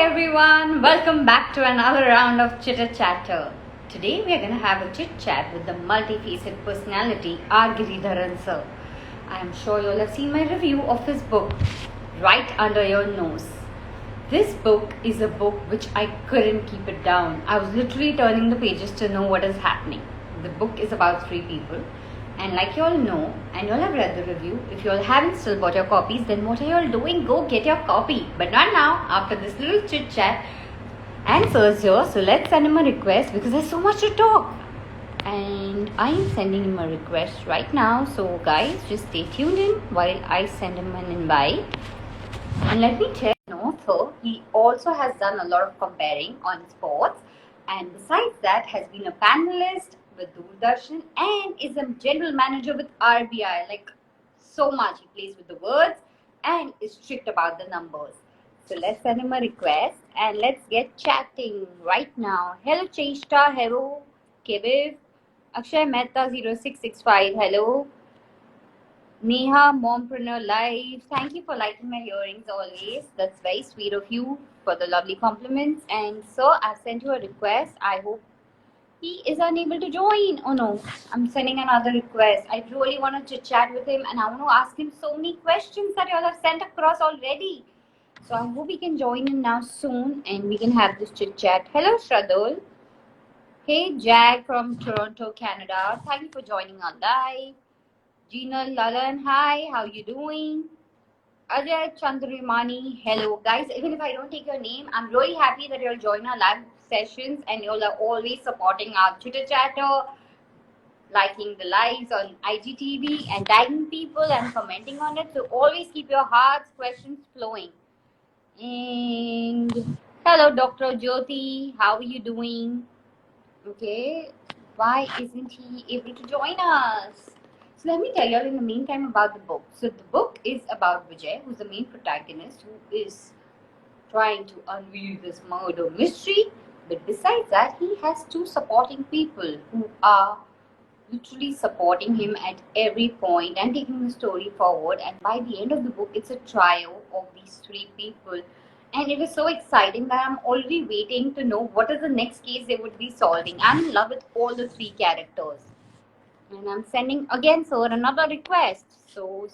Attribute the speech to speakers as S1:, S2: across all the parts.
S1: everyone, welcome back to another round of Chitter Chatter. Today we are going to have a chit chat with the multifaceted personality R. Giridharan sir. I am sure you all have seen my review of his book, Right Under Your Nose. This book is a book which I couldn't keep it down. I was literally turning the pages to know what is happening. The book is about 3 people. And like you all know, and you all have read the review, if you all haven't still bought your copies, then what are you all doing? Go get your copy. But not now, after this little chit chat. And sir's here, so let's send him a request because there's so much to talk. And I am sending him a request right now. So guys, just stay tuned in while I send him an invite. And let me tell you, author, he also has done a lot of comparing on sports. And besides that, has been a panelist with Doordarshan and is a general manager with RBI. Like, so much. He plays with the words and is strict about the numbers. So let's send him a request and let's get chatting right now. Hello Cheshta, hello Keviv, Akshay Mehta 0665, hello Neha Mompreneur Live. Thank you for liking my earrings always. That's very sweet of you for the lovely compliments. And so I've sent you a request. I hope he is unable to join. Oh no, I'm sending another request. I really want to chit chat with him and I want to ask him so many questions that you all have sent across already. So I hope he can join in now soon and we can have this chit chat. Hello Shradul. Hey Jack from Toronto, Canada. Thank you for joining our live. Gina Lalan, hi, how you doing? Ajay Chandramani, hello guys. Even if I don't take your name, I'm really happy that you'll join our live sessions and you'll are always supporting our chitter chatter, liking the lives on IGTV and tagging people and commenting on it. So always keep your hearts, questions flowing. And hello Dr. Jyoti, how are you doing? Okay, why isn't he able to join us? So let me tell you all in the meantime about the book. So the book is about Vijay, who's the main protagonist, who is trying to unveil this murder mystery. But besides that, he has 2 supporting people who are literally supporting him at every point and taking the story forward. And by the end of the book, it's a trio of these 3 people. And it is so exciting that I'm already waiting to know what is the next case they would be solving. I'm in love with all the 3 characters. And I'm sending again, sir, another request. So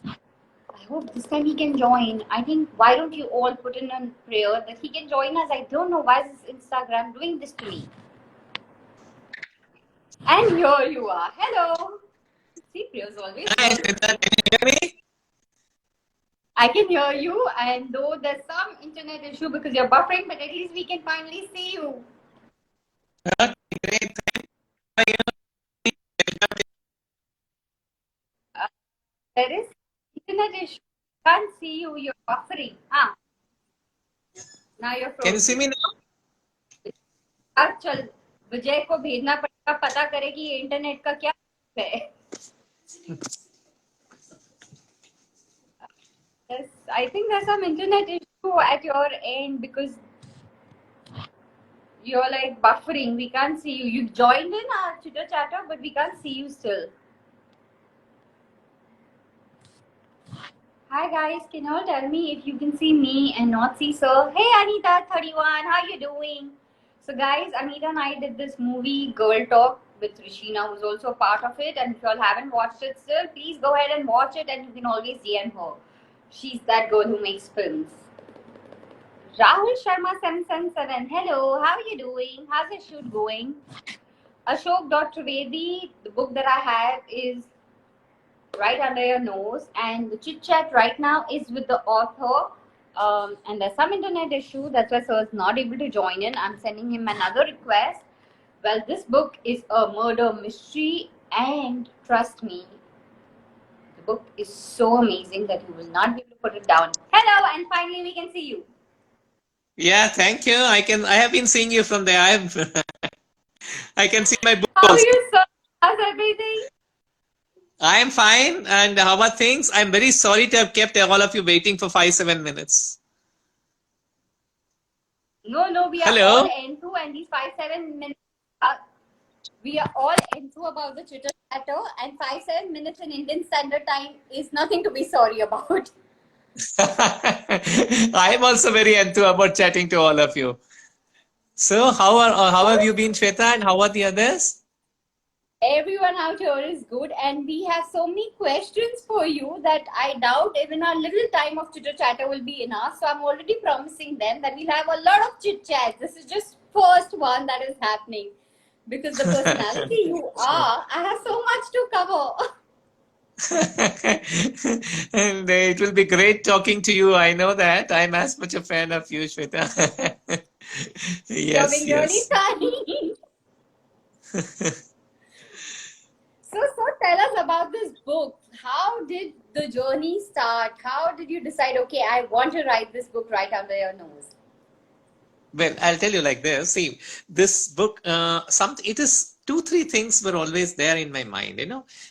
S1: I hope this time he can join. I think, why don't you all put in a prayer that he can join us? I don't know why is this Instagram doing this to me. And here you are. Hello. See, prayers always.
S2: Hi, Siddharth, can you hear me?
S1: I can hear you, and though there's some internet issue because you're buffering, but at least we can finally see you.
S2: Okay, great. Thank you.
S1: There is internet issue. Can't see you. You're buffering. Now you're frozen.
S2: Can you see me now?
S1: अब चल विजय को भेजना पड़ेगा पता करे कि ये internet का क्या है. Yes, I think there's some internet issue at your end because you're like buffering. We can't see you. You joined in our chitter chatter, but we can't see you still. Hi guys, can you all tell me if you can see me and not see sir? Hey Anita 31, how you doing? So guys, Anita and I did this movie Girl Talk with Rishina, who's also a part of it. And if you all haven't watched it still, please go ahead and watch it and you can always DM her. She's that girl who makes films. Rahul Sharma 777, hello, how are you doing? How's your shoot going? Ashok Trivedi, the book that I have is Right Under Your Nose, and the chit chat right now is with the author. And there's some internet issue, that's why sir is not able to join in. I'm sending him another request. Well, this book is a murder mystery, and trust me, the book is so amazing that you will not be able to put it down. Hello, and finally we can see you.
S2: Yeah, thank you. I have been seeing you from there. I can see my book
S1: How are
S2: also.
S1: you, sir? How's everything?
S2: I am fine. And how are things? I'm very sorry to have kept all of you waiting for 5-7 minutes.
S1: No, we are
S2: Hello.
S1: all into, and these 5-7 minutes, we are all into about the chitter chatter, and 5-7 minutes in Indian Standard Time is nothing to be sorry about.
S2: I'm also very enthused about chatting to all of you. So, how have you been, Shweta, and how are the others?
S1: Everyone out here is good, and we have so many questions for you that I doubt even our little time of chitter chatter will be enough. So I'm already promising them that we'll have a lot of chit chat. This is just first one that is happening because the personality you
S2: Sure.
S1: are, I have so much to cover.
S2: And it will be great talking to you. I know that. I'm as much a fan of you, Shweta.
S1: You're
S2: Yes,
S1: being really
S2: yes.
S1: funny. So tell us about this book. How did the journey start? How did you decide, okay, I want to write this book right under your nose?
S2: Well, I'll tell you like this. See, this book, it is two, three things were always there in my mind.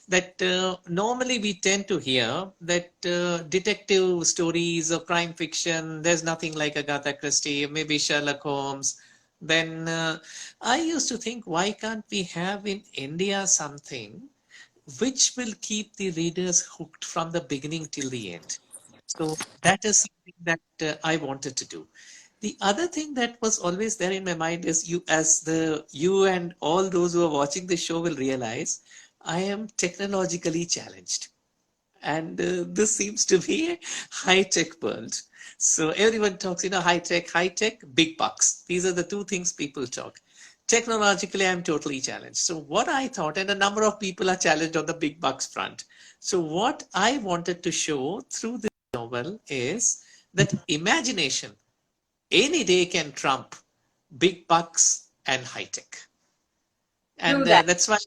S2: That normally we tend to hear that detective stories or crime fiction. There's nothing like Agatha Christie, maybe Sherlock Holmes. Then I used to think, why can't we have in India something which will keep the readers hooked from the beginning till the end? So that is something that I wanted to do. The other thing that was always there in my mind is you and all those who are watching the show will realize I am technologically challenged. And this seems to be a high-tech world. So everyone talks, high tech, big bucks. These are the two things people talk. Technologically, I'm totally challenged. So what I thought, and a number of people are challenged on the big bucks front. So what I wanted to show through this novel is that imagination any day can trump big bucks and high tech.
S1: True
S2: And
S1: that.
S2: that's why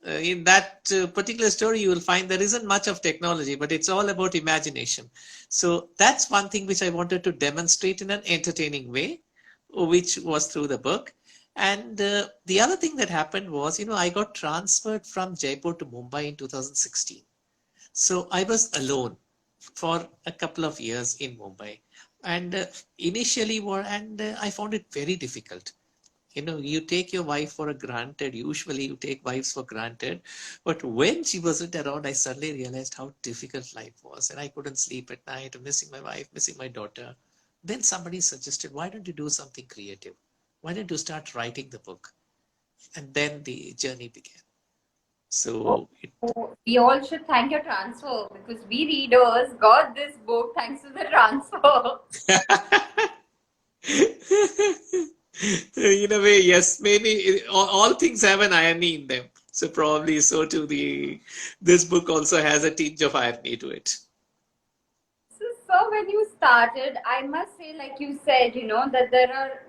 S2: in that particular story, you will find there isn't much of technology, but it's all about imagination. So that's one thing which I wanted to demonstrate in an entertaining way, which was through the book. And the other thing that happened was, I got transferred from Jaipur to Mumbai in 2016. So I was alone for a couple of years in Mumbai. And I found it very difficult. You take your wife for a granted. Usually you take wives for granted. But when she wasn't around, I suddenly realized how difficult life was. And I couldn't sleep at night, missing my wife, missing my daughter. Then somebody suggested, why don't you do something creative? Why don't you start writing the book? And then the journey began. So it
S1: We all should thank your transfer because we readers got this book thanks to the transfer.
S2: in a way, yes, maybe all things have an irony in them. So probably so too this book also has a tinge of irony to it.
S1: So when you started, I must say, like you said, that there are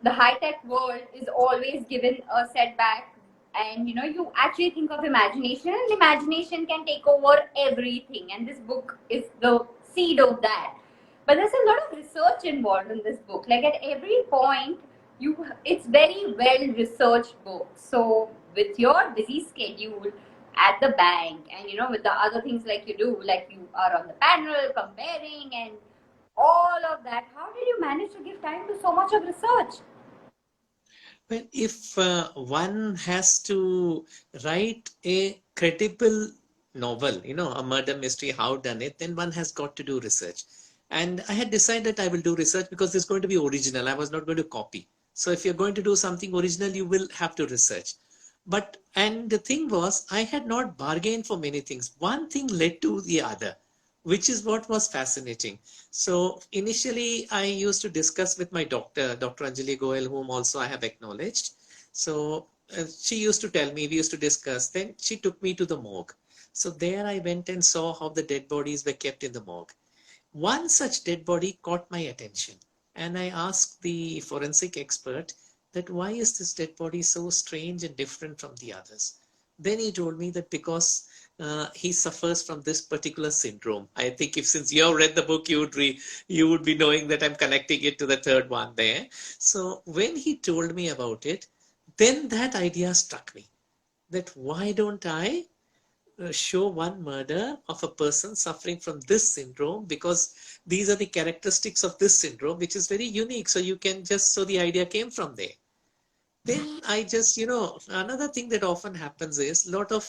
S1: the high tech world is always given a setback, and you actually think of imagination, and imagination can take over everything, and this book is the seed of that. But there's a lot of research involved in this book. Like at every point, it's very well researched book. So with your busy schedule at the bank, and with the other things like you do, like you are on the panel comparing and all of that, how did you manage to give time to so much of research?
S2: Well, if one has to write a credible novel, a murder mystery, how done it, then one has got to do research. And I had decided I will do research because it's going to be original. I was not going to copy. So if you're going to do something original, you will have to research. And the thing was, I had not bargained for many things. One thing led to the other, which is what was fascinating. So initially, I used to discuss with my doctor, Dr. Anjali Goel, whom also I have acknowledged. So she used to tell me, we used to discuss. Then she took me to the morgue. So there I went and saw how the dead bodies were kept in the morgue. One such dead body caught my attention, and I asked the forensic expert that why is this dead body so strange and different from the others? Then he told me that because he suffers from this particular syndrome. I think if since you have read the book, you would be knowing that I'm connecting it to the third one there. So when he told me about it, then that idea struck me that why don't I show one murder of a person suffering from this syndrome, because these are the characteristics of this syndrome, which is very unique. So you can just, so the idea came from there. Then I just, another thing that often happens is a lot of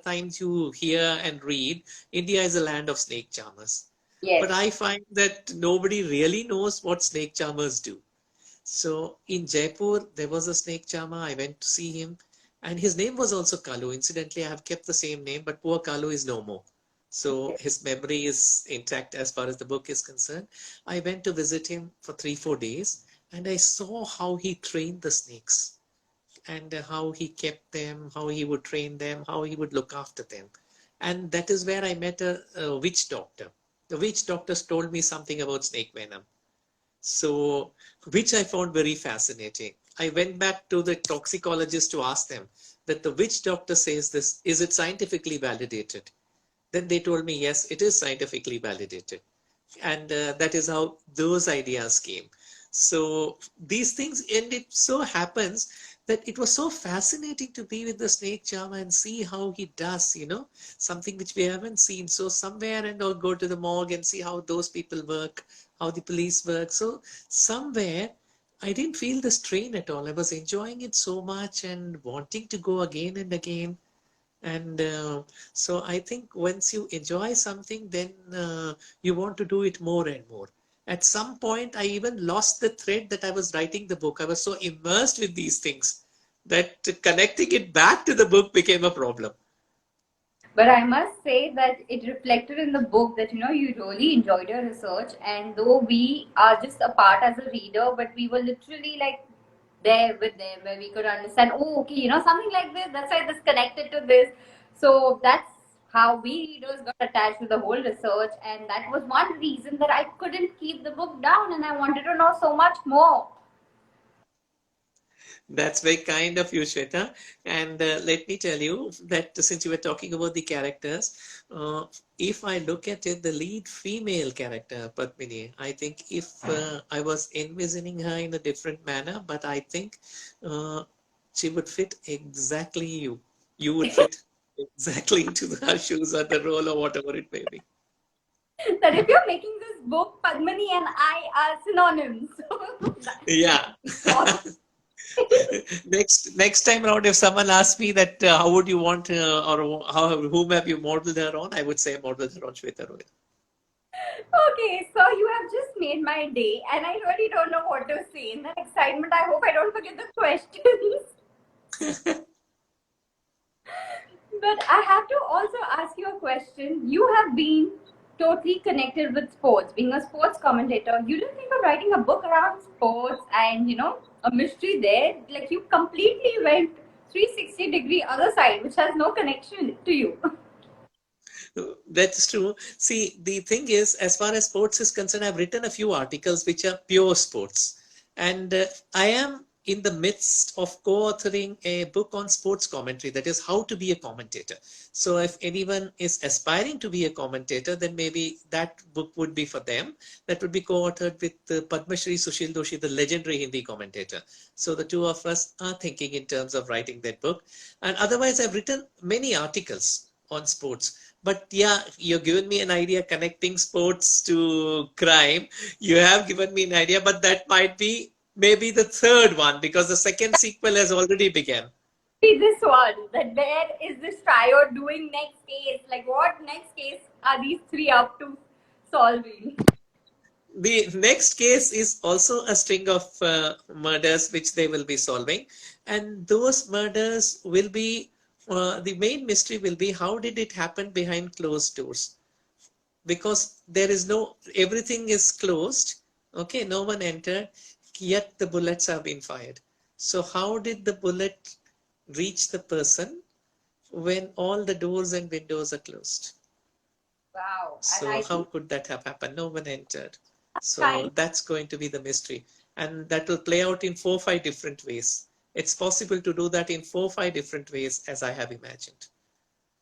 S2: times you hear and read, India is a land of snake charmers. But
S1: Yes.
S2: I find that nobody really knows what snake charmers do. So in Jaipur, there was a snake charmer. I went to see him, and his name was also Kalu. Incidentally, I have kept the same name, but poor Kalu is no more. So his memory is intact as far as the book is concerned. I went to visit him for 3, 4 days, and I saw how he trained the snakes and how he kept them, how he would train them, how he would look after them. And that is where I met a witch doctor. The witch doctors told me something about snake venom. So, which I found very fascinating. I went back to the toxicologist to ask them that the witch doctor says this, is it scientifically validated? Then they told me, yes, it is scientifically validated. And that is how those ideas came. So these things, and it so happens that it was so fascinating to be with the snake charmer and see how he does, something which we haven't seen. So somewhere, and I'll go to the morgue and see how those people work, how the police work. So somewhere I didn't feel the strain at all. I was enjoying it so much and wanting to go again and again. And so I think once you enjoy something, then you want to do it more and more. At some point, I even lost the thread that I was writing the book. I was so immersed with these things that connecting it back to the book became a problem.
S1: But I must say that it reflected in the book that you really enjoyed your research, and though we are just a part as a reader, but we were literally like there with them where we could understand. Oh, okay, something like this. That's why this connected to this. So that's how we readers got attached to the whole research, and that was one reason that I couldn't keep the book down, and I wanted to know so much more.
S2: That's very kind of you, Shweta. And let me tell you that since you were talking about the characters, if I look at it, the lead female character, Padmini, I think if I was envisioning her in a different manner, but I think uh, she would fit exactly you. You would fit exactly into her shoes or the role or whatever it may be.
S1: That if you're making this book, Padmani and I are synonyms. So
S2: Yeah.
S1: awesome.
S2: Next time around, if someone asks me that how would you want or how whom have you modeled her on, I would say modeled her on Shweta Roy.
S1: Okay, so you have just made my day, and I really don't know what to say. In that excitement, I hope I don't forget the questions. But I have to also ask you a question. You have been totally connected with sports, being a sports commentator. You didn't think of writing a book around sports and, a mystery there. Like you completely went 360-degree other side, which has no connection to you.
S2: That's true. See, the thing is, as far as sports is concerned, I've written a few articles which are pure sports. And I am in the midst of co-authoring a book on sports commentary, that is how to be a commentator. So if anyone is aspiring to be a commentator, then maybe that book would be for them. That would be co-authored with Padma Shri Sushil Doshi, the legendary Hindi commentator. So the two of us are thinking in terms of writing that book. And otherwise, I've written many articles on sports. But yeah, you've given me an idea connecting sports to crime. You have given me an idea, but that might be maybe the third one because the second sequel has already begun.
S1: Be this one, that where is this trio doing next case? Like, what next case are these three up to solving?
S2: The next case is also a string of murders which they will be solving, and those murders will be the main mystery will be how did it happen behind closed doors, because there is no, everything is closed, okay, no one entered, yet the bullets have been fired. So how did the bullet reach the person when all the doors and windows are closed?
S1: Wow, and
S2: So
S1: I
S2: how
S1: think
S2: could that have happened? No one entered. So
S1: time.
S2: that's going to be the mystery, and that will play out in 4, 5 different ways. It's possible to do that in 4, 5 different ways as I have imagined.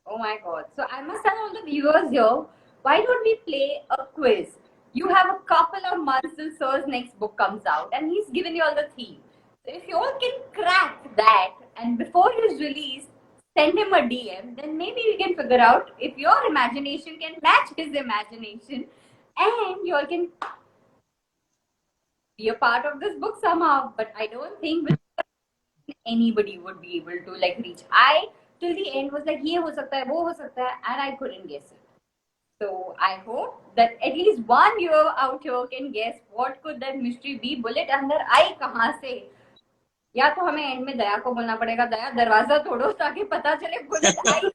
S1: Oh my god. So I must tell all the viewers here, why don't we play a quiz? You have a couple of months till Sir's next book comes out, and he's given you all the theme. So if you all can crack that, and before he's released, send him a DM, then maybe we can figure out if your imagination can match his imagination, and you all can be a part of this book somehow. But I don't think anybody would be able to like reach. I till the end was like, ये हो सकता है, वो हो सकता है, and I couldn't guess it. So I hope that at least one viewer out here can guess what could that mystery be. Bullet अंदर आई कहाँ से? या तो हमें एंड में दया को बोलना पड़ेगा, दया दरवाजा तोड़ो ताकि पता चले bullet I.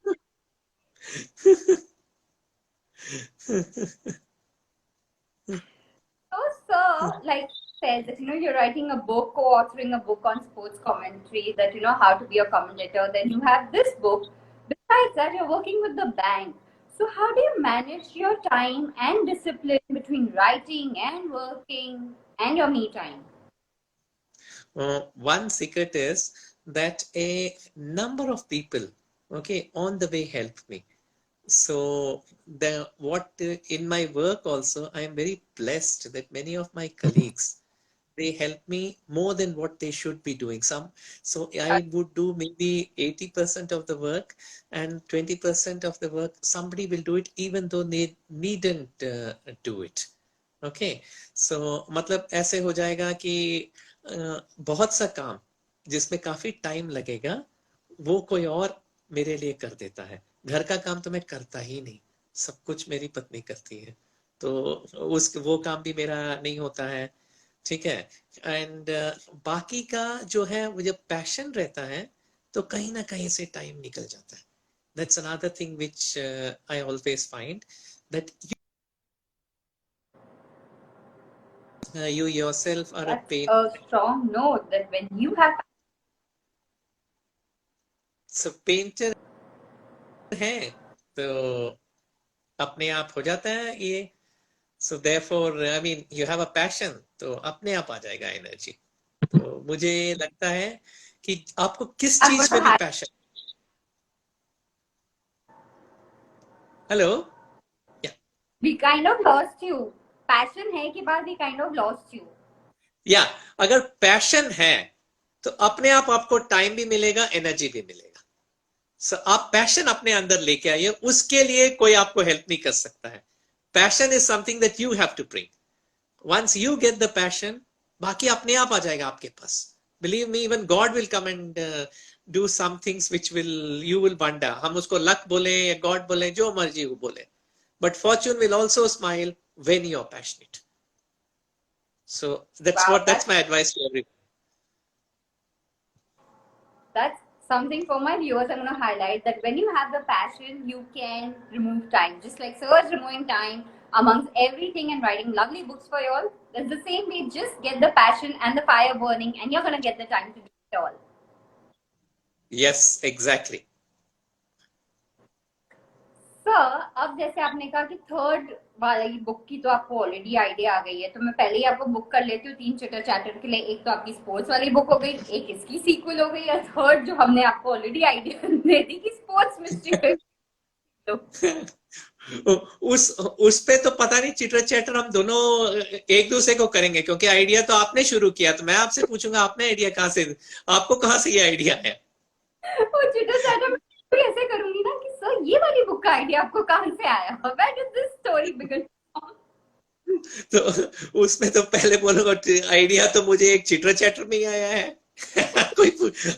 S1: So, sir, like said that you're writing a book, co-authoring a book on sports commentary, that how to be a commentator. Then you have this book. Besides that, you're working with the bank. So how do you manage your time and discipline between writing and working and your me time?
S2: One secret is that a number of people, okay, on the way helped me. So in my work also, I am very blessed that many of my colleagues, they help me more than what they should be doing. So I would do maybe 80% of the work, and 20% of the work somebody will do it even though they needn't do it. Okay, so मतलब ऐसे हो जाएगा कि बहुत सा काम जिसमें काफी टाइम लगेगा वो कोई और मेरे लिए कर देता है. घर का काम तो मैं करता ही नहीं, सब कुछ मेरी पत्नी करती है, तो वो काम भी मेरा नहीं होता है. ठीक है. एंड बाकी का जो है वो जब पैशन रहता है तो कहीं ना कहीं से टाइम निकल जाता है. That's another thing which I always find, that you yourself are a
S1: That's a strong note that when you have
S2: painter है तो अपने आप हो जाता है ये. So therefore, I mean, you have a passion, तो अपने आप आ जाएगा एनर्जी. तो मुझे लगता है कि आपको किस चीज में भी passion. Hello.
S1: We kind of lost you. Passion है के बाद we kind of lost you.
S2: या अगर पैशन है तो अपने आप आपको टाइम भी मिलेगा, एनर्जी भी मिलेगा. So, आप पैशन अपने अंदर लेके आइए, उसके लिए कोई आपको हेल्प नहीं कर सकता है. Passion is something that you have to bring. Once you get the passion, बाकी अपने आप आ जाएगा आपके पास. Believe me, even God will come and do some things which will you will wonder. हम उसको लक बोले या गॉड बोले, जो मर्जी वो बोले, but fortune will also smile when you are passionate. So that's my advice to everyone.
S1: That's something for my viewers. I'm going to highlight that when you have the passion, you can remove time. Just like Sir is removing time amongst everything and writing lovely books for you all. That's the same way. Just get the passion and the fire burning, and you're going to get the time to do it all.
S2: Yes, exactly.
S1: Sir, अब जैसे आपने कहा कि third वाली book की तो आपको already idea आ गई है, तो मैं पहले ही आपको बुक कर लेती हूँ 3 चिटर चैटर के लिए. एक तो आपकी स्पोर्ट्स वाली बुक हो गई, एक इसकी सीक्वल हो गई, और थर्ड जो हमने आपको ऑलरेडी आइडिया दे दी कि स्पोर्ट्स मिस्ट्री.
S2: उस पे तो पता नहीं, चिटर चैटर हम दोनों एक दूसरे को करेंगे, क्योंकि आइडिया तो आपने शुरू किया, तो मैं आपसे पूछूंगा आपने आइडिया कहाँ से, आपको कहाँ से ये आइडिया है.
S1: वो चिटर चैटर ऐसे करूंगी ना कि सर ये वाली बुक का आइडिया आपको कहां से आया, where did this story begin.
S2: तो उसमें तो पहले बोलूंगा आइडिया तो मुझे एक चिटर चैटर में ही आया है. कोई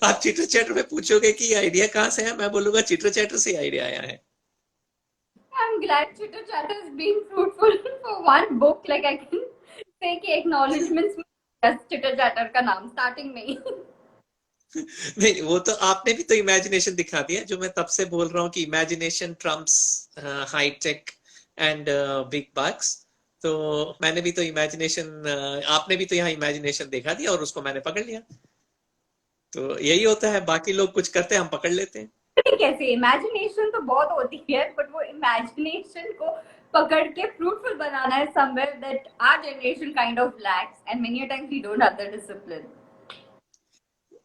S2: आप चिटर चैटर में पूछोगे कि आइडिया कहाँ से है, मैं बोलूंगा चिटर चैटर से आइडिया आया है.
S1: I'm glad cheater chatter is being fruitful for one book. Like I can say कि acknowledgements चिटर चैटर का नाम स्टार्टिंग में ही.
S2: नहीं, वो तो आपने भी तो इमेजिनेशन दिखा दिया, जो मैं तब से बोल रहा हूँ कि imagination trumps high tech and big bucks. तो मैंने भी तो इमेजिनेशन, आपने भी तो यहाँ इमेजिनेशन दिखा दिया और उसको मैंने पकड़ लिया. तो यही होता है, बाकी लोग कुछ करते हैं, हम पकड़ लेते हैं.
S1: कैसे इमेजिनेशन तो बहुत होती है, बट वो इमेजिनेशन को पकड़ के फ्रूटफुल बनाना है somewhere that our generation kind of lacks, and many a times we don't have the discipline.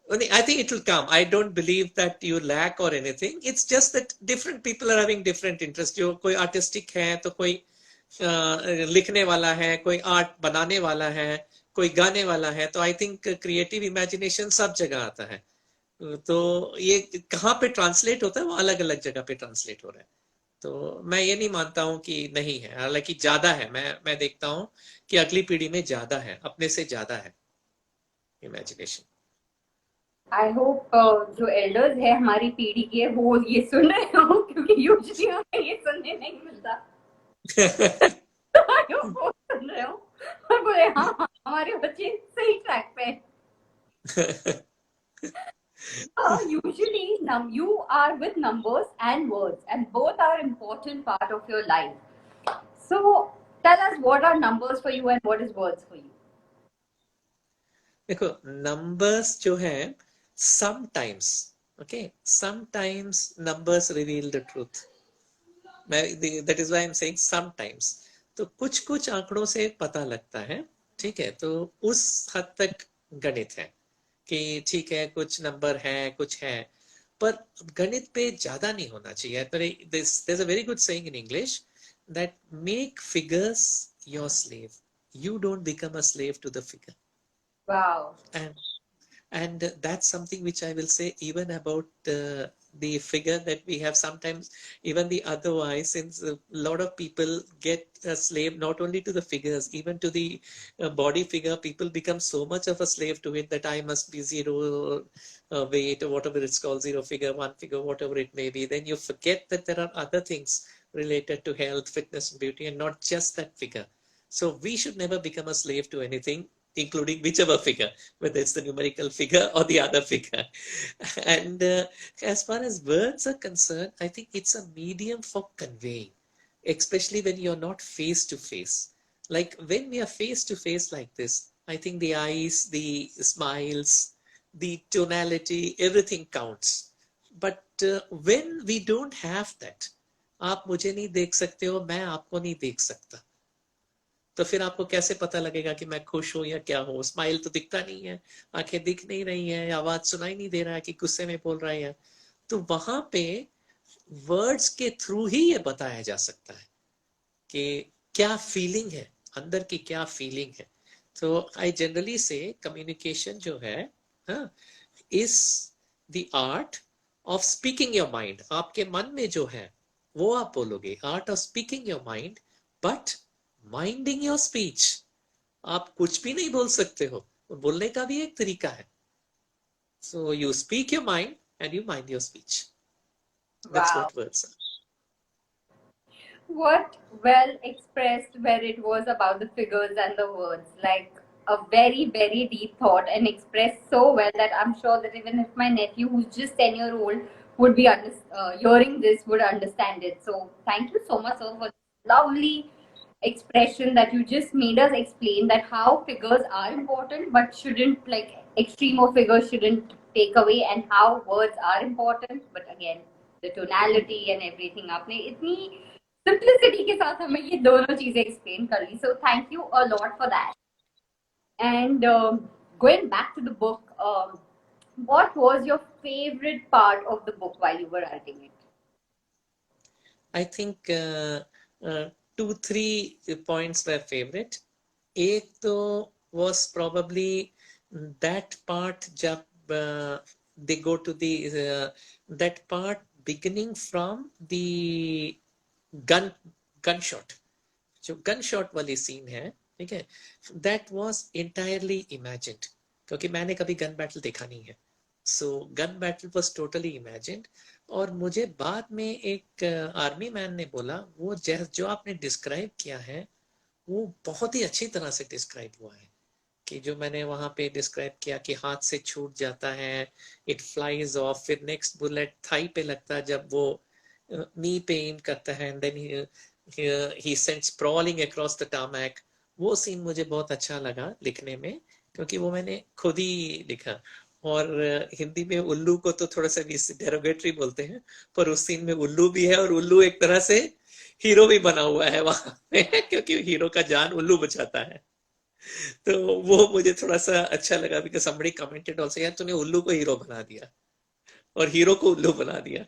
S2: I think it will come. I don't believe that you lack or anything. It's just that different people are having different interests. जो कोई artistic है तो कोई लिखने वाला है, कोई art बनाने वाला है, कोई गाने वाला है. तो आई थिंक क्रिएटिव इमेजिनेशन सब जगह आता है. तो ये कहाँ पे ट्रांसलेट होता है, वो अलग अलग जगह पे ट्रांसलेट हो रहा है. तो मैं ये नहीं मानता हूँ कि नहीं है, हालांकि ज्यादा है. मैं देखता हूँ कि अगली पीढ़ी में ज्यादा है, अपने से ज्यादा है इमेजिनेशन.
S1: आई होप जो एल्डर्स है हमारी पीढ़ी के वो ये सुन रहे हो, क्योंकि यूजुअली हमें ये सुनने नहीं मिलता. वो सुन रहे हो और बोले हाँ हाँ, हमारे बच्चे सही ट्रैक पे हैं. Usually, you are with numbers and words, and both are important part of your life. So, tell us what are numbers for you and what is words for you.
S2: देखो, numbers जो है, sometimes, okay, sometimes numbers reveal the truth. That is why I'm saying sometimes. तो कुछ कुछ आंकड़ों से पता लगता है, ठीक है, तो उस हद तक गणित है कि ठीक है, कुछ नंबर है, कुछ है, पर गणित पे ज्यादा नहीं होना चाहिए. There's a very good saying in English that make figures your slave. You don't become a slave to the figure.
S1: Wow.
S2: And that's something which I will say even about the figure that we have sometimes, even the otherwise, since a lot of people get a slave not only to the figures, even to the body figure, people become so much of a slave to it that I must be zero weight or whatever it's called, zero figure, one figure, whatever it may be. Then you forget that there are other things related to health, fitness, and beauty, and not just that figure. So we should never become a slave to anything, including whichever figure, whether it's the numerical figure or the other figure. And as far as words are concerned, I think it's a medium for conveying, especially when you're not face to face. Like when we are face to face like this, I think the eyes, the smiles, the tonality, everything counts. But when we don't have that, आप मुझे नहीं देख सकते हो, मैं आपको नहीं देख सकता, तो फिर आपको कैसे पता लगेगा कि मैं खुश हूं या क्या हूं? स्माइल तो दिखता नहीं है, आंखें दिख नहीं रही हैं, आवाज सुनाई नहीं दे रहा है कि गुस्से में बोल रहा है. तो वहां पे वर्ड्स के थ्रू ही ये बताया जा सकता है कि क्या फीलिंग है, अंदर की क्या फीलिंग है. तो आई जनरली से कम्युनिकेशन जो है, is the art of speaking your mind. आपके मन में जो है वो आप बोलोगे, art of speaking your mind, but minding your speech. आप कुछ भी नहीं बोल सकते हो, बोलने का भी एक तरीका है. So you speak your mind and you mind your speech. That's
S1: Wow.
S2: what words are.
S1: What well expressed where it was about the figures and the words. Like a very, very deep thought and expressed so well that I'm sure that even if my nephew, who's just 10-year-old, would be hearing this, would understand it. So thank you so much, sir, for this lovely expression that you just made us explain that how figures are important but shouldn't, like, extreme of figures shouldn't take away, and how words are important but again the tonality and everything. आपने इतनी simplicity के साथ हमें ये दोनों चीजें explain कर ली. So thank you a lot for that. And going back to the book, what was your favorite part of the book while you were writing it?
S2: I think 2-3 points were favorite. एक तो was probably that part जब they go to the that part beginning from the gunshot. जो gunshot वाली scene है, ठीक है, that was entirely imagined, क्योंकि मैंने कभी गन बैटल देखा नहीं है. So gun battle was totally imagined. और मुझे बाद में एक आर्मी मैन ने बोला, वो जो आपने डिस्क्राइब किया है वो बहुत ही अच्छी तरह से डिस्क्राइब हुआ है, कि जो मैंने वहां पे डिस्क्राइब किया कि हाथ से छूट जाता है, इट फ्लाइज ऑफ, फिर नेक्स्ट बुलेट थाई पे लगता है जब वो नी पे एम करता है, and then he sent sprawling across the tarmac. वो सीन मुझे बहुत अच्छा लगा लिखने में, क्योंकि वो मैंने खुद ही लिखा. और हिंदी में उल्लू को तो थोड़ा सा डेरोगेटरी बोलते हैं, पर उस सीन में उल्लू भी है, और उल्लू एक तरह से हीरो भी बना हुआ है वहां पे, क्योंकि हीरो का जान उल्लू बचाता है. तो वो मुझे थोड़ा सा अच्छा लगा, बिकॉज somebody commented also, यार तूने उल्लू को हीरो बना दिया और हीरो को उल्लू बना दिया.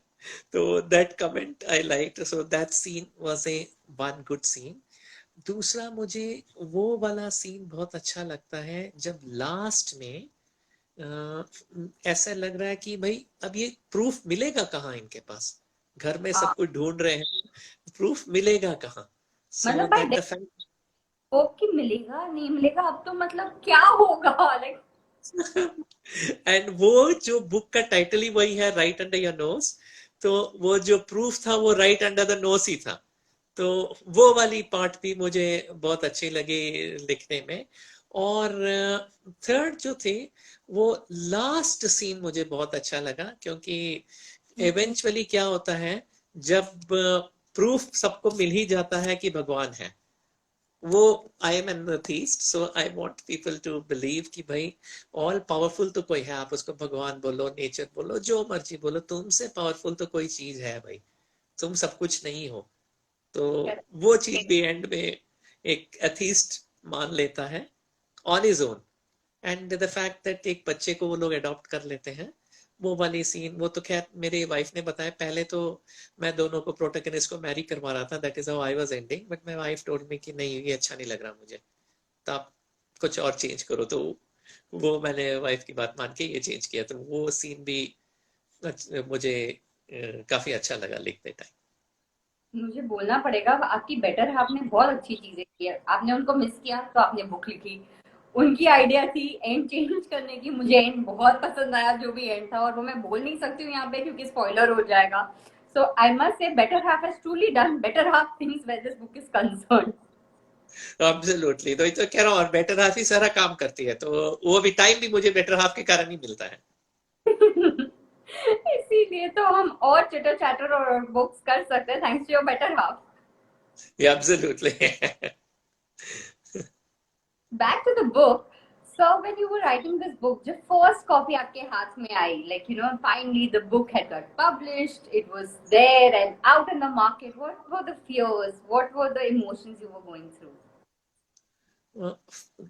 S2: तो that comment I liked. So that scene was a one good scene. दूसरा मुझे वो वाला सीन बहुत अच्छा लगता है जब लास्ट में ऐसा लग रहा है कि भाई अब ये प्रूफ मिलेगा कहाँ इनके पास, घर में सब कुछ ढूंढ रहे हैं, प्रूफ मिलेगा कहाँ.
S1: मतलब
S2: that the fact
S1: होप कि मिलेगा नहीं मिलेगा, अब तो मतलब क्या होगा, लाइक.
S2: एंड वो जो बुक का टाइटल ही वही है, राइट अंडर योर नोज. तो वो जो प्रूफ था वो राइट अंडर द नोज ही था. तो वो वाली पार्ट भी मुझे बहुत अच्छी लगी लिखने में। और थर्ड जो थे, वो लास्ट सीन मुझे बहुत अच्छा लगा, क्योंकि इवेंचुअली क्या होता है, जब प्रूफ सबको मिल ही जाता है कि भगवान है, वो I am an atheist, so I want people to believe कि भाई ऑल पावरफुल तो कोई है, आप उसको भगवान बोलो, नेचर बोलो, जो मर्जी बोलो, तुमसे पावरफुल तो कोई चीज है भाई, तुम सब कुछ नहीं हो। तो वो चीज भी एंड में एक एथीस्ट मान लेता है on his own. And the fact that एक बच्चे को वो लोग अडॉप्ट कर लेते हैं, वो वाली सीन, वो तो खैर मेरी वाइफ ने बताया, पहले तो मैं दोनों को प्रोटोगनिस्ट को मैरी करवा रहा था, that is how I was ending, but my wife told me कि नहीं ये अच्छा नहीं लग रहा मुझे, तो आप कुछ और चेंज करो। तो वो मैंने वाइफ की बात मान के ये चेंज किया, तो वो सीन भी मुझे काफी अच्छा लगा लिखते टाइम।
S1: मुझे बोलना पड़ेगा, आपकी बेटर हाफ ने बहुत अच्छी चीजें की है। आपने उनको मिस किया तो आपने बुक लिखी। उनकी आइडिया थी एंड चेंज करने की, मुझे एंड बहुत पसंद आया जो भी एंड था, और वो मैं बोल नहीं सकती हूँ यहाँ पे क्योंकि स्पॉइलर हो जाएगा। So I must say better half has truly done better half things where this book is concerned.
S2: Absolutely, तो ये तो कह रहा हूँ, और बेटर हाफ ही सारा काम करती है, तो वो भी टाइम भी मुझे बेटर हाफ के कारण ही मिलता है।
S1: इसीलिए तो हम और चिटर चैटर और बुक्स कर सकते हैं thanks to your better half.
S2: Absolutely.
S1: Back to the book. So when you were writing this book, the first copy आपके हाथ में आई, like finally the book had got published, it was there and out in the market. What were the fears? What were the emotions you were going through?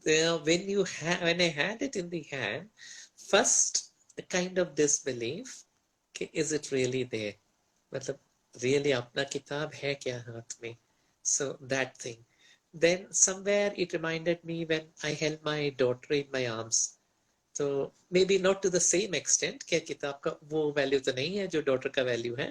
S2: Well, when I had it in the hand, first a kind of disbelief कि is it really there, मतलब really अपना किताब है क्या हाथ में, so that thing. Then somewhere it reminded me when I held my daughter in my arms. तो maybe not to the same extent कि किताब का वो वैल्यू तो नहीं है जो डॉटर का वैल्यू है,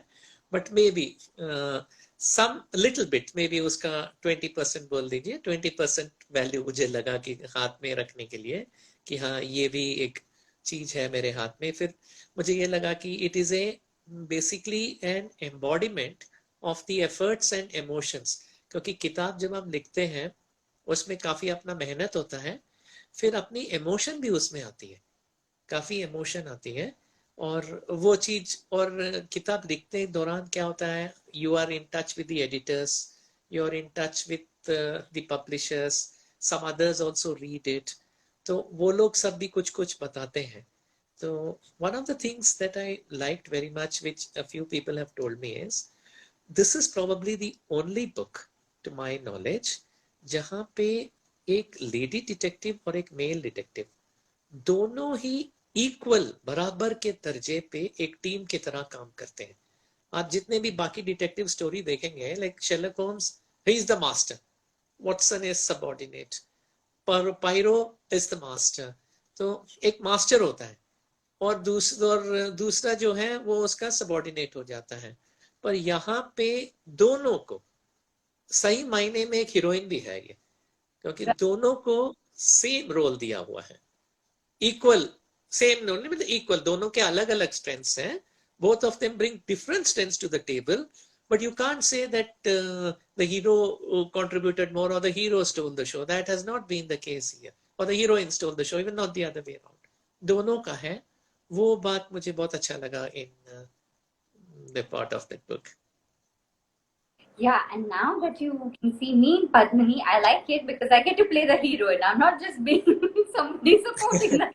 S2: but maybe some little bit, maybe उसका 20% बोल दीजिए, 20% वैल्यू मुझे लगा कि हाथ में रखने के लिए, कि हाँ ये भी एक चीज है मेरे हाथ में। फिर मुझे ये लगा कि it is a basically an embodiment of the efforts and emotions, क्योंकि किताब जब हम लिखते हैं उसमें काफी अपना मेहनत होता है, फिर अपनी इमोशन भी उसमें आती है, काफी इमोशन आती है। और वो चीज, और किताब लिखते दौरान क्या होता है, you are in touch with the editors, you are in touch with the publishers, some others also read it, तो वो लोग सब भी कुछ कुछ बताते हैं। तो one of the things that I liked very much which a few people have told me is this is probably the only book to my knowledge जहां पे एक लेडी डिटेक्टिव और एक मेल डिटेक्टिव दोनों ही इक्वल बराबर के दर्जे पे एक टीम की तरह काम करते हैं। आप जितने भी बाकी डिटेक्टिव स्टोरी देखेंगे, like Sherlock Holmes, he is the master, Watson is subordinate, Poirot is the master, तो एक मास्टर होता है और दूसरा जो है वो उसका सबऑर्डिनेट हो जाता है। पर यहाँ पे दोनों को सही मायने में एक हीरोइन भी है ये, क्योंकि दोनों को सेम रोल दिया हुआ है, इक्वल, सेम रोल नहीं मतलब इक्वल, दोनों के अलग अलग स्ट्रेंथ्स हैं, both of them bring different strengths to the table, but you can't say that the hero contributed more or the hero stole the show. That has not been the case here, or the heroine stole the show, even not the other way around. दोनों का है, वो बात मुझे बहुत अच्छा लगा in the part of that book.
S1: Yeah, and now that you can see me in Padmini, I like it because I get to play the heroine. I'm not just being somebody supporting that.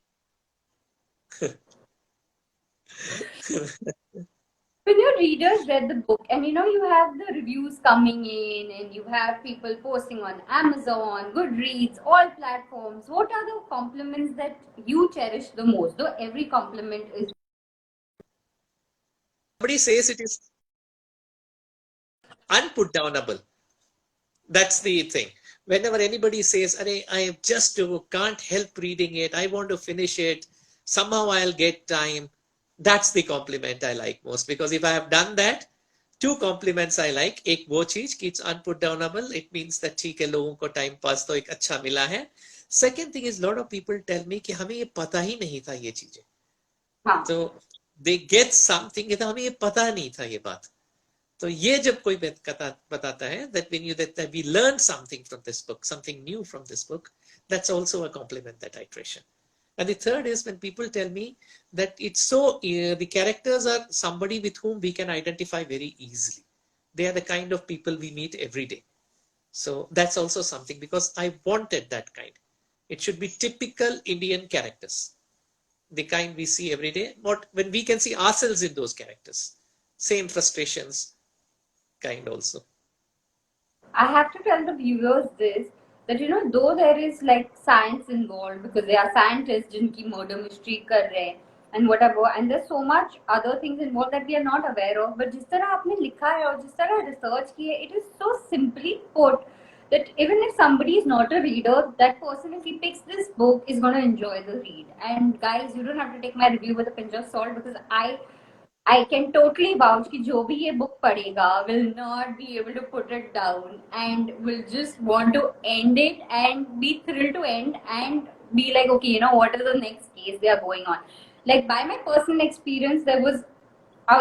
S1: When your readers read the book and you have the reviews coming in and you have people posting on Amazon, Goodreads, all platforms, what are the compliments that you cherish the most? Though every compliment is.
S2: Somebody says it is unputdownable. That's the thing. Whenever anybody says, I just can't help reading it, I want to finish it, somehow I'll get time, that's the compliment I like most. Because if I have done that, two compliments I like. एक वो चीज कि it's unputdownable, it means that ठीक है, लोगों को time pass तो एक अच्छा मिला है. Second thing is, lot of people tell me कि हमें ये पता ही नहीं था ये चीजें.
S1: हाँ.
S2: तो they get something कि हमें ये पता नहीं था ये बात. तो ये जब कोई बताता है that when you that we learned something from this book, something new from this book, that's also a compliment, that iteration. And the third is when people tell me that it's so the characters are somebody with whom we can identify very easily. They are the kind of people we meet every day. So that's also something, because I wanted that kind. It should be typical Indian characters, the kind we see every day, but when we can see ourselves in those characters, same frustrations kind also.
S1: I have to tell the viewers this, that though there is like science involved because they are scientists jinki murder mystery kar rahe hain and whatever, and there's so much other things involved that we are not aware of, but जिस तरह आपने लिखा है और जिस तरह research की है, it is so simply put that even if somebody is not a reader, that person, if he picks this book, is going to enjoy the read. And guys, you don't have to take my review with a pinch of salt, because I can totally vouch कि जो भी ये book पढ़ेगा will not be able to put it down and will just want to end it and be thrilled to end and be like, okay, what is the next case they are going on. Like, by my personal experience, I was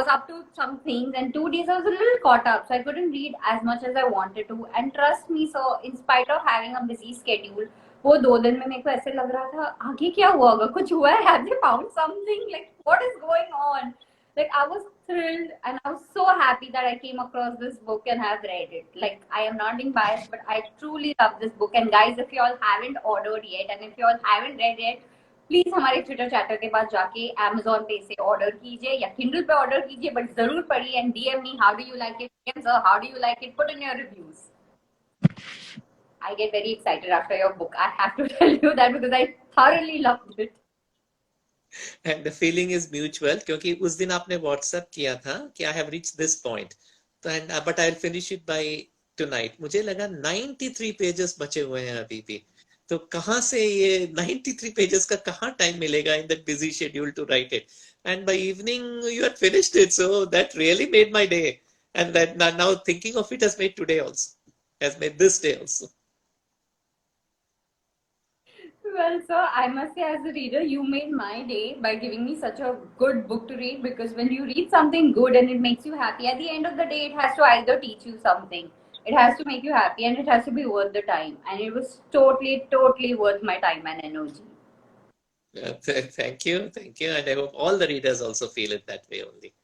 S1: up to some things, and 2 days I was a little caught up, so I couldn't read as much as I wanted to. And trust me, so in spite of having a busy schedule, वो 2 दिन में मेरे को ऐसे लग रहा था आगे क्या हुआ होगा, कुछ हुआ है, have they found something, like what is going on. Like, I was thrilled and I was so happy that I came across this book and have read it. Like, I am not being biased, but I truly love this book. And guys, if you all haven't ordered yet and if you all haven't read yet, please हमारे Twitter chatter के पास जाके Amazon पे से order कीजिए या Kindle पे order कीजिए, but जरूर पढ़िए and DM me, how do you like it, DM sir, how do you like it, put in your reviews. I get very excited after your book. I have to tell you that because I thoroughly loved it.
S2: And the feeling is mutual, क्योंकि उस दिन आपने WhatsApp किया था कि I have reached this point, and but I'll finish it by tonight. मुझे लगा 93 pages बचे हुए हैं अभी भी, तो कहाँ से ये 93 pages का कहाँ टाइम मिलेगा in that busy schedule to write it. And by evening you had finished it, so that really made my day. And that now thinking of it has made today also, has made this day also.
S1: Well, sir, I must say, as a reader, you made my day by giving me such a good book to read. Because when you read something good and it makes you happy, at the end of the day, it has to either teach you something, it has to make you happy, and it has to be worth the time. And it was totally, totally worth my time and energy.
S2: Thank you, and I hope all the readers also feel it that way only.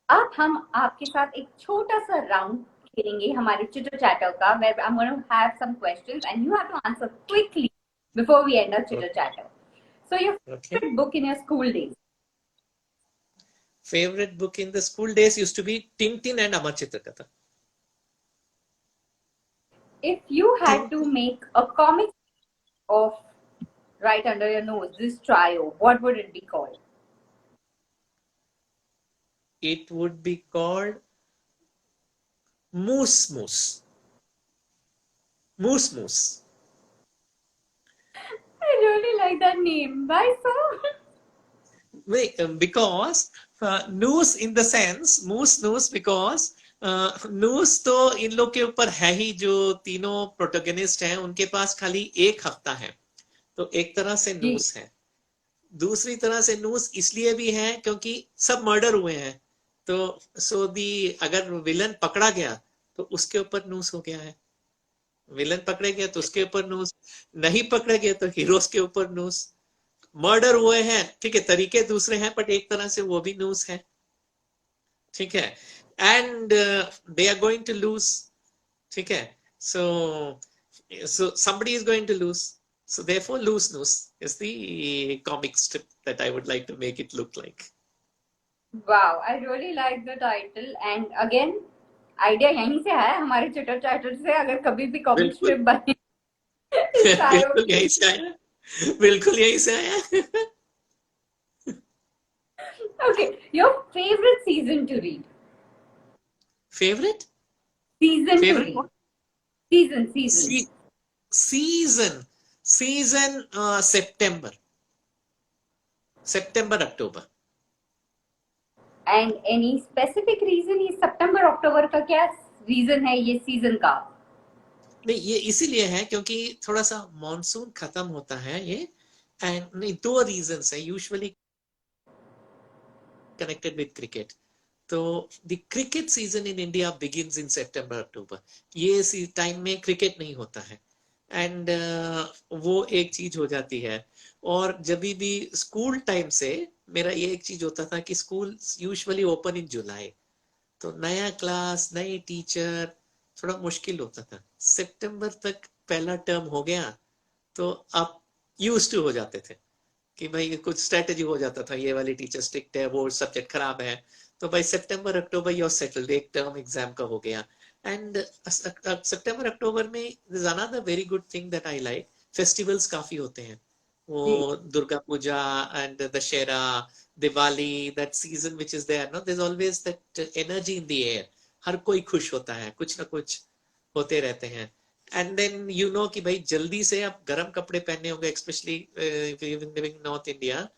S1: अब हम आपके साथ एक छोटा सा round खेलेंगे हमारे cheater chatter का, where I'm going to have some questions and you have to answer quickly before we end our chitter chatter. So, your favorite book in your school days?
S2: Favorite book in the school days used to be Tintin and Amar Chitrakatha.
S1: If you had to make a comic of Right Under Your Nose, this trio, what would it be called?
S2: It would be called Moose Moose. Moose Moose.
S1: I really like that name. Why so?
S2: Because noose in the sense, moose noose, because नूस तो इन लोग के ऊपर है ही, जो तीनों protagonist हैं उनके पास खाली एक हफ्ता है, तो एक तरह से नूस है. दूसरी तरह से नूस इसलिए भी है क्योंकि सब मर्डर हुए हैं, तो सो दी अगर विलन पकड़ा गया तो उसके ऊपर नूस हो गया है. विलन पकड़े गया तो उसके ऊपर नूस, नहीं पकड़े गया तो हीरोज के ऊपर नूस. मर्डर हुए हैं, ठीक है, तरीके दूसरे हैं, बट एक तरह से वो भी नूस है, ठीक है. And they are going to lose, ठीक है. So somebody is going to lose, so therefore lose noose is the comic strip that I would like to make it look like.
S1: Wow, I really like the title. And again, idea यहीं से है हमारे cheater chatter से, अगर कभी भी comic strip बने.
S2: बिल्कुल यहीं से आया, बिल्कुल यहीं से आया.
S1: Okay, your favorite season to read?
S2: Favorite?
S1: Season
S2: favorite
S1: to read.
S2: Season, September, October.
S1: And any specific reason ये September, October का क्या reason है ये season का?
S2: नहीं, ये इसीलिए है क्योंकि थोड़ा सा मॉनसून खत्म होता है ये, एंड नहीं, 2 reasons है usually connected with cricket. तो the cricket season in India begins in September October. ये टाइम में क्रिकेट नहीं होता है, एंड वो एक चीज हो जाती है। और जब भी स्कूल टाइम से मेरा ये एक चीज होता था कि स्कूल यूजुअली ओपन इन जुलाई, तो नया क्लास नई टीचर थोड़ा मुश्किल होता था। सितंबर तक पहला टर्म हो गया तो आप यूज टू हो जाते थे कि भाई कुछ स्ट्रेटेजी हो जाता था, ये वाली टीचर स्ट्रिक्ट है, वो सब्जेक्ट खराब है, तो भाई सितंबर अक्टूबर यूर सेटल्ड, एक टर्म एग्जाम का हो गया। एंड सितंबर अक्टूबर में is another very good thing that I like, festivals काफी होते हैं, वो
S1: जी।
S2: Durga Puja and Dussehra, Diwali, that season which is there, no there is always that energy in the air, हर कोई खुश होता है, कुछ ना कुछ होते रहते हैं। एंड देन यू नो कि भाई जल्दी से आप गर्म कपड़े पहने होंगे, specially living north India,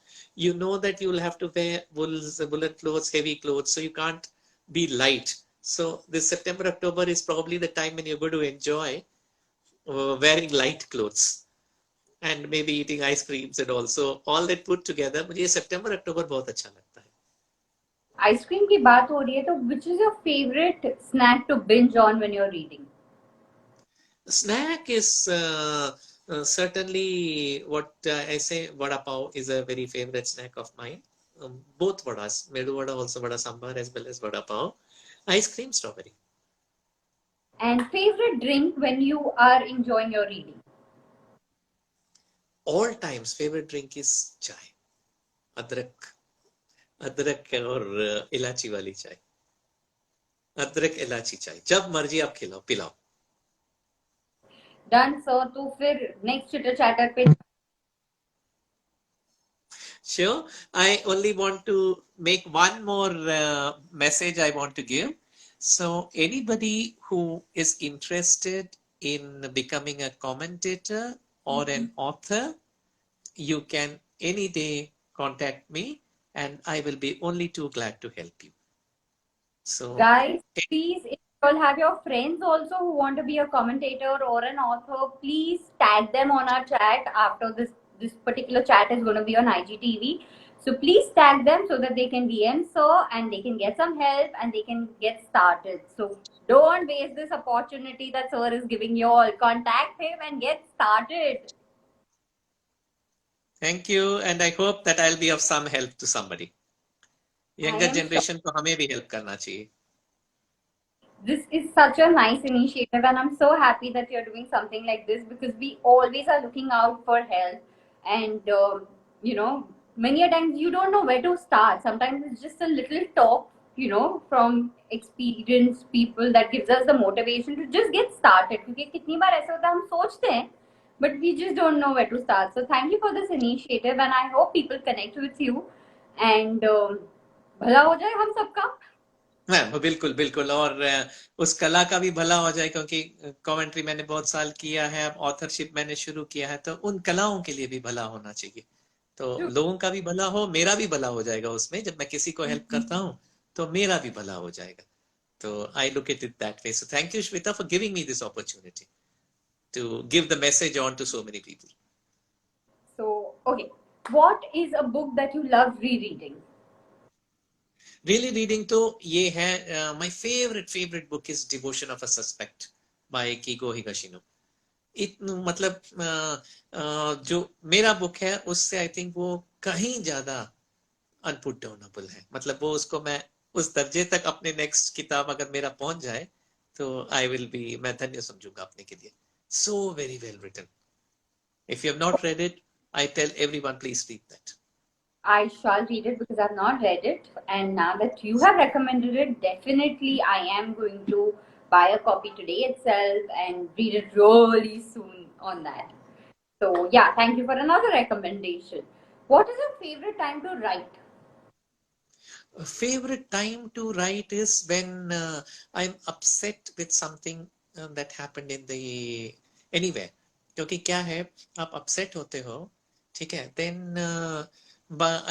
S2: you know that you'll have to wear woolen clothes, heavy clothes, so you can't be light. So this September October is probably the time when you're going to enjoy wearing light clothes and maybe eating ice creams and also all that put together, मुझे सितंबर अक्टूबर बहुत अच्छा लगता है।
S1: Ice cream की बात हो रही है तो which is your favourite snack to binge on when you are reading?
S2: Snack is certainly what I say. Vada pav is a very favorite snack of mine. Both vadas, medu vada, also vada sambar, as well as vada pav. Ice cream, strawberry.
S1: And favorite drink when you are enjoying your reading?
S2: All times favorite drink is chai. अदरक, अदरक और इलायची वाली चाय, अदरक इलायची चाय, जब मर्जी आप खिलाओ पिलाओ।
S1: डन सर, तो फिर नेक्स्ट चिटर चैटर पे
S2: Sure. I only want to make one more message I want to give. So anybody who is interested in becoming a commentator or an author, you can any day contact me and I will be only too glad to help you. So
S1: guys, please, if you all have your friends also who want to be a commentator or an author, please tag them on our chat after this particular chat is going to be on IGTV. So please tag them so that they can DM sir and they can get some help and they can get started. So don't waste this opportunity that sir is giving you all. Contact him and get started.
S2: thank you, and I hope that I'll be of some help to somebody.
S1: I
S2: Younger
S1: am sure
S2: generation को हमें भी help करना चाहिए।
S1: this is such a nice initiative and I'm so happy that you're doing something like this because we always are looking out for help and you know, many a times you don't know where to start. Sometimes it's just a little talk, you know, from experienced people that gives us the motivation to just get started. क्योंकि कितनी बार ऐसा होता है हम सोचते हैं but we just don't know where to start. So thank you for this initiative and I hope people connect with you and भला हो जाए हम सबका।
S2: हाँ, बिल्कुल बिल्कुल। और उस कला का भी भला हो जाए, क्योंकि कमेंट्री मैंने बहुत साल किया है, अब ऑथरशिप मैंने शुरू किया है, तो उन कलाओं के लिए भी भला होना चाहिए। तो लोगों का भी भला हो, मेरा भी भला हो जाएगा उसमें, जब मैं किसी को हेल्प करता हूँ तो मेरा भी भला हो जाएगा। तो I look at it that way. So thank you Shweta for giving me this opportunity to give the message on to so many people.
S1: So, okay, what is a book that you love rereading?
S2: Really reading तो ये है, my favourite book is devotion of a suspect by Keigo Higashino. मतलब जो मेरा book है उससे I think वो कहीं ज्यादा अनपुट डाउनेबल है। मतलब वो उसको मैं उस दर्जे तक अपने नेक्स्ट किताब अगर मेरा पहुंच जाए तो आई विल बी, मैं धन्य समझूंगा अपने के लिए। So very well written. If you have not read it, I tell everyone please read that.
S1: I shall read it because I've not read it. And now that you have recommended it, definitely I am going to buy a copy today itself and read it really soon on that. So, yeah, thank you for another recommendation. What is your favorite time to write?
S2: A favorite time to write is when I'm upset with something that happened in the anywhere। क्योंकि क्या है, आप upset होते हो, ठीक है, then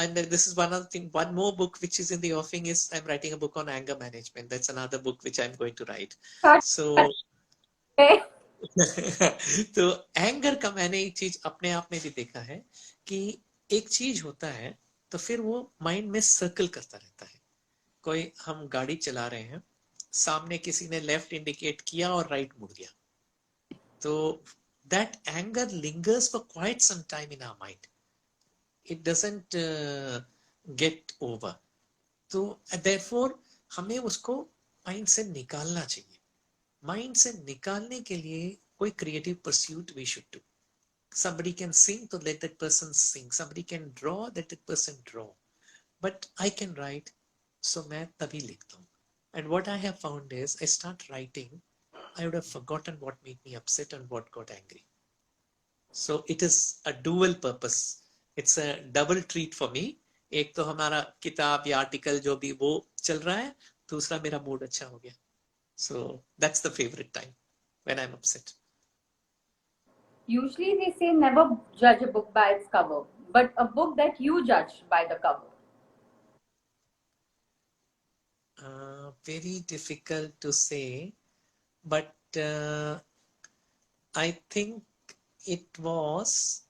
S2: and this is one other thing, one more book which is in the offing is I'm writing a book on anger management. That's another book which I'm going to write. So तो anger का मैंने एक चीज अपने आप में भी देखा है कि एक चीज होता है तो फिर वो माइंड में सर्कल करता रहता है। कोई हम गाड़ी चला रहे हैं, सामने किसी ने लेफ्ट इंडिकेट किया और राइट मुड़ गया, तो that anger lingers for quite some time in our mind. It doesn't get over. तो therefore हमें उसको माइंड से निकालना चाहिए. माइंड से निकालने के लिए कोई creative pursuit we should do. Somebody can sing, so let that person sing. Somebody can draw, let that person draw. But I can write, so मैं तभी लिखता हूँ. And what I have found is, I start writing, I would have forgotten what made me upset and what got angry. So it is a dual purpose. It's a double treat for me. एक तो हमारा किताब या article जो भी वो चल रहा है, दूसरा मेरा मूड अच्छा हो गया. So that's the favorite time when I'm upset.
S1: Usually they say never judge a book by its cover, but a book that you judge by the cover.
S2: Very difficult to say, but I think it was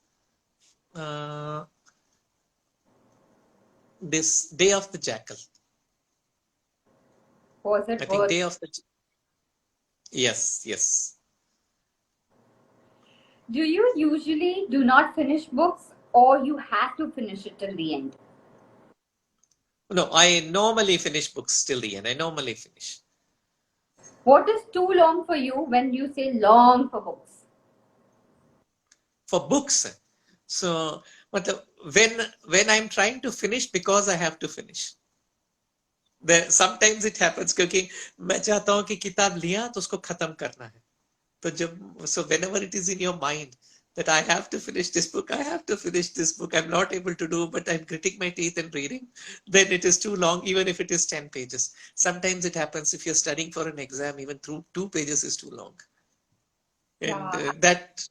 S2: this Day of the Jackal.
S1: Was it?
S2: I think Day of the Yes.
S1: Do you usually do not finish books, or you have to finish it till the end?
S2: No, I normally finish books till the end. I normally finish.
S1: What is too long for you when you say long for books?
S2: For books. So when I'm trying to finish, because I have to finish. There sometimes it happens क्योंकि मैं चाहता हूँ कि किताब लिया तो उसको खत्म करना है. तो जब so whenever it is in your mind that I have to finish this book, I have to finish this book, I'm not able to do, but I'm gritting my teeth and reading, then it is too long, even if it is 10 pages. Sometimes it happens if you're studying for an exam, even through 2 pages is too long. And that...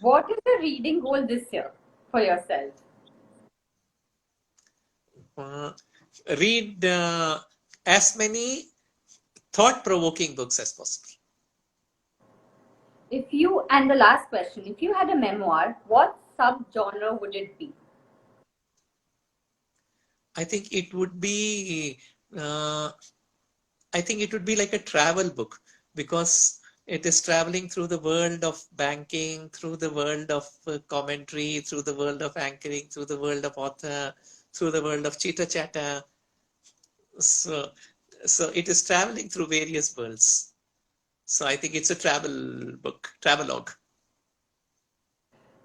S1: What is the reading goal this year for yourself?
S2: Read as many thought-provoking books as possible.
S1: And the last question, if you had a memoir, what sub-genre would it be?
S2: I think it would be like a travel book, because it is traveling through the world of banking, through the world of commentary, through the world of anchoring, through the world of author, through the world of chitter chatter. So it is traveling through various worlds. So I think it's a travel book, travelogue.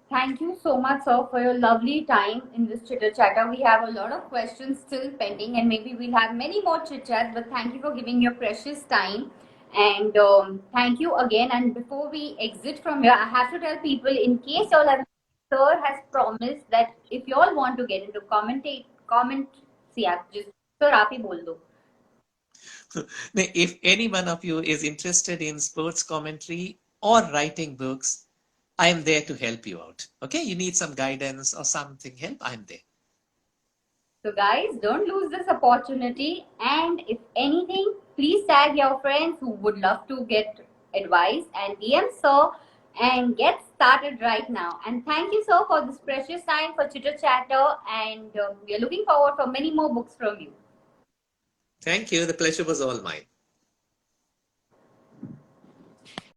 S1: Thank you so much, sir, for your lovely time in this chitter chatter. We have a lot of questions still pending, and maybe we'll have many more chit chats. But thank you for giving your precious time, and thank you again. And before we exit from here, I have to tell people, in case y'all have, sir has promised that if y'all want to get into comment, see, just sir, आप ही बोल दो.
S2: If any one of you is interested in sports commentary or writing books, I am there to help you out. Okay, you need some guidance or something help, I'm there.
S1: So guys, don't lose this opportunity, and if anything, please tag your friends who would love to get advice and DM sir and get started right now. And thank you sir for this precious time for chitter chatter, and we are looking forward for many more books from you.
S2: Thank you. The pleasure was all mine.